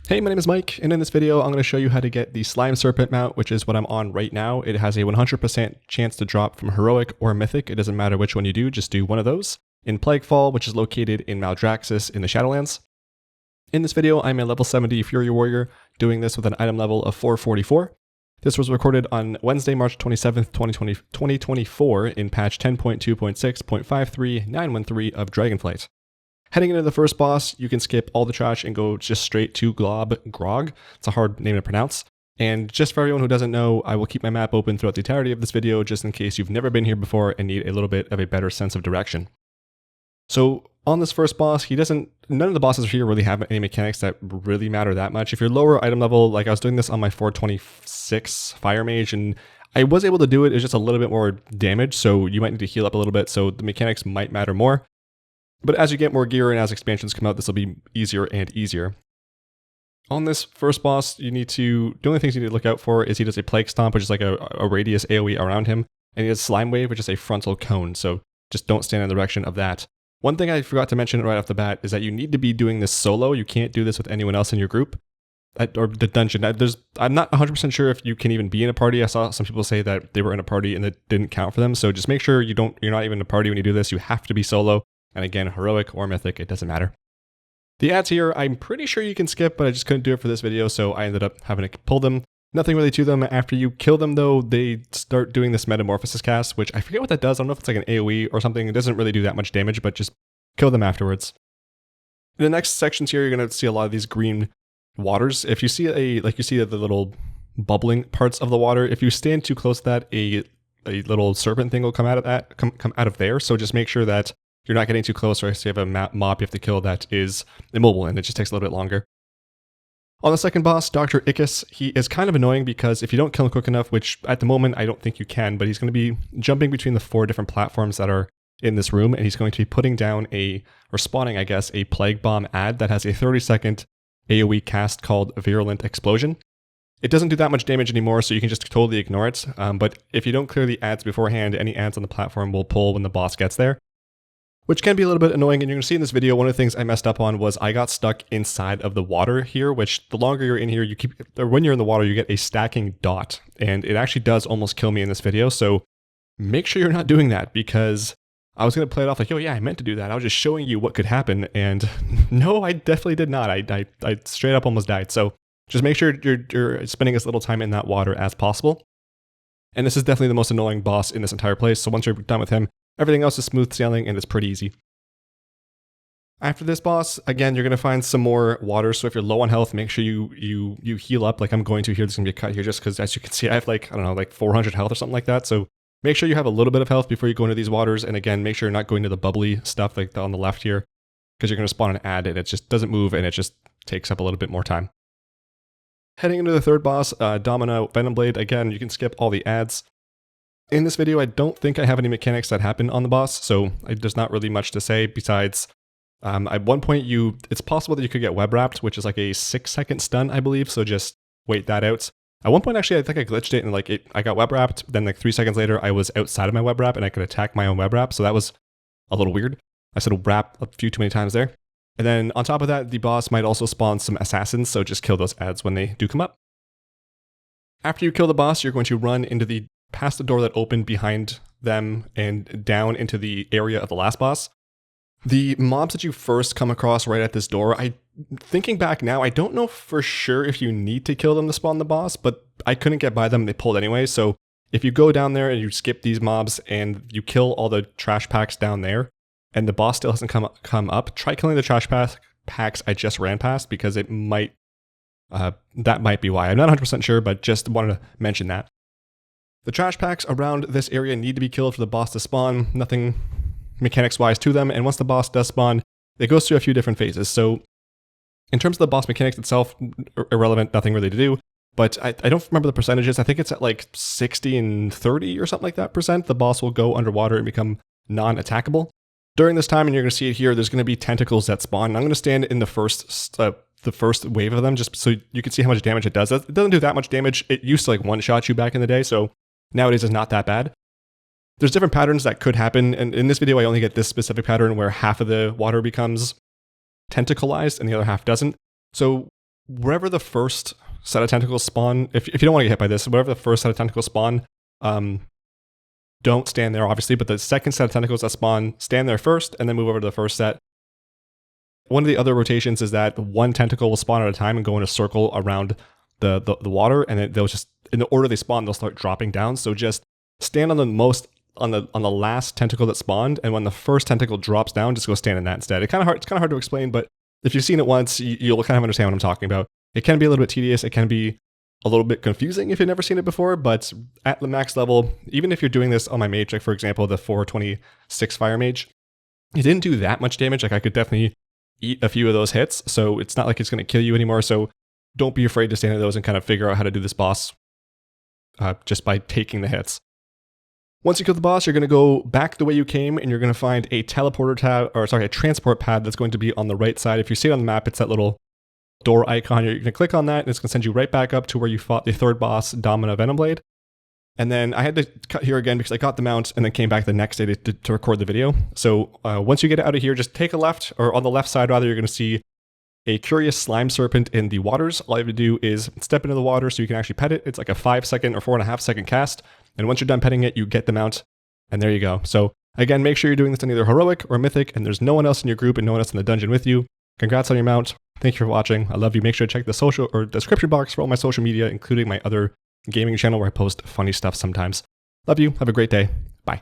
Hey, my name is Mike, and in this video, I'm going to show you how to get the Slime Serpent mount, which is what I'm on right now. It has a 100% chance to drop from Heroic or Mythic. It doesn't matter which one you do, just do one of those. In Plaguefall, which is located in Maldraxxus in the Shadowlands. In this video, I'm a level 70 Fury Warrior, doing this with an item level of 444. This was recorded on Wednesday, March 27th, 2024 in patch 10.2.6.53913 of Dragonflight. Heading into the first boss, you can skip all the trash and go just straight to Globgrog. It's a hard name to pronounce. And just for everyone who doesn't know, I will keep my map open throughout the entirety of this video just in case you've never been here before and need a little bit of a better sense of direction. So on this first boss, none of the bosses here really have any mechanics that really matter that much. If you're lower item level, like I was doing this on my 426 Fire Mage, and I was able to do it, it's just a little bit more damage, so you might need to heal up a little bit, so the mechanics might matter more. But as you get more gear and as expansions come out, this will be easier and easier. On this first boss, the only things you need to look out for is he does a Plague Stomp, which is like a radius AoE around him, and he has Slime Wave, which is a frontal cone, so just don't stand in the direction of that. One thing I forgot to mention right off the bat is that you need to be doing this solo. You can't do this with anyone else in your group, or the dungeon. I'm not 100% sure if you can even be in a party. I saw some people say that they were in a party and it didn't count for them, so just make sure you're not even in a party when you do this. You have to be solo. And again, Heroic or Mythic, it doesn't matter. The ads here, I'm pretty sure you can skip, but I just couldn't do it for this video, so I ended up having to pull them. Nothing really to them. After you kill them, though, they start doing this Metamorphosis cast, which I forget what that does. I don't know if it's like an AoE or something. It doesn't really do that much damage, but just kill them afterwards. In the next sections here, you're going to see a lot of these green waters. If you see the little bubbling parts of the water, if you stand too close to that, a little serpent thing will come out of that, come out of there. So just make sure that you're not getting too close, or if you have a mob you have to kill that is immobile, and it just takes a little bit longer. On the second boss, Dr. Ickus, he is kind of annoying because if you don't kill him quick enough, which at the moment I don't think you can, but he's going to be jumping between the 4 different platforms that are in this room, and he's going to be putting down spawning, I guess, a Plague Bomb ad that has a 30-second AoE cast called Virulent Explosion. It doesn't do that much damage anymore, so you can just totally ignore it, but if you don't clear the ads beforehand, any ads on the platform will pull when the boss gets there, which can be a little bit annoying. And you're going to see in this video, one of the things I messed up on was I got stuck inside of the water here, which the longer you're in here, when you're in the water, you get a stacking dot, and it actually does almost kill me in this video. So make sure you're not doing that, because I was going to play it off like, oh yeah, I meant to do that. I was just showing you what could happen. And no, I definitely did not. I straight up almost died. So just make sure you're spending as little time in that water as possible. And this is definitely the most annoying boss in this entire place. So once you're done with him, everything else is smooth sailing and it's pretty easy. After this boss, again, you're going to find some more water. So if you're low on health, make sure you heal up like I'm going to here. There's going to be a cut here just because, as you can see, I have like 400 health or something like that. So make sure you have a little bit of health before you go into these waters. And again, make sure you're not going to the bubbly stuff like on the left here, because you're going to spawn an ad and it just doesn't move and it just takes up a little bit more time. Heading into the third boss, Domina Venomblade, again, you can skip all the ads. In this video, I don't think I have any mechanics that happen on the boss, so there's not really much to say besides, at one point it's possible that you could get web wrapped, which is like a 6-second stun, I believe, so just wait that out. At one point, actually, I think I glitched it and I got web wrapped, then 3 seconds later, I was outside of my web wrap and I could attack my own web wrap, so that was a little weird. I said wrap a few too many times there. And then on top of that, the boss might also spawn some assassins, so just kill those ads when they do come up. After you kill the boss, you're going to run past the door that opened behind them and down into the area of the last boss. The mobs that you first come across right at this door, thinking back now, I don't know for sure if you need to kill them to spawn the boss, but I couldn't get by them and they pulled anyway. So if you go down there and you skip these mobs and you kill all the trash packs down there and the boss still hasn't come up, try killing the trash packs I just ran past, because that might be why. I'm not 100% sure, but just wanted to mention that. The trash packs around this area need to be killed for the boss to spawn, nothing mechanics-wise to them, and once the boss does spawn, it goes through a few different phases. So in terms of the boss mechanics itself, irrelevant, nothing really to do, but I don't remember the percentages. I think it's at like 60 and 30 or something like that percent. The boss will go underwater and become non-attackable. During this time, and you're going to see it here, there's going to be tentacles that spawn. I'm going to stand in the first wave of them just so you can see how much damage it does. It doesn't do that much damage. It used to one-shot you back in the day, so nowadays it's not that bad. There's different patterns that could happen, and in this video I only get this specific pattern where half of the water becomes tentacleized and the other half doesn't. So wherever the first set of tentacles spawn, if you don't want to get hit by this, wherever the first set of tentacles spawn, don't stand there, obviously, but the second set of tentacles that spawn, stand there first, and then move over to the first set. One of the other rotations is that one tentacle will spawn at a time and go in a circle around the water, and then they'll just, in the order they spawn, they'll start dropping down. So just stand on the last tentacle that spawned, and when the first tentacle drops down, just go stand in that instead. It's kind of hard to explain, but if you've seen it once, you'll kind of understand what I'm talking about. It can be a little bit tedious. It can be a little bit confusing if you've never seen it before, but at the max level, even if you're doing this on my mage, like for example, the 426 fire mage, it didn't do that much damage. Like I could definitely eat a few of those hits, so it's not like it's going to kill you anymore. So don't be afraid to stand in those and kind of figure out how to do this boss just by taking the hits. Once you kill the boss, you're going to go back the way you came, and you're going to find a transport pad that's going to be on the right side. If you see it on the map, it's that little door icon. You're going to click on that, and it's going to send you right back up to where you fought the third boss, Domina Venomblade. And then I had to cut here again because I got the mount and then came back the next day to record the video. So once you get out of here, just take a left, or on the left side rather, you're going to see a curious slime serpent in the waters. All you have to do is step into the water so you can actually pet it. It's like a 5-second or 4.5-second cast. And once you're done petting it, you get the mount, and there you go. So again, make sure you're doing this on either heroic or mythic, and there's no one else in your group and no one else in the dungeon with you. Congrats on your mount. Thank you for watching. I love you. Make sure to check the social or description box for all my social media, including my other gaming channel where I post funny stuff sometimes. Love you. Have a great day. Bye.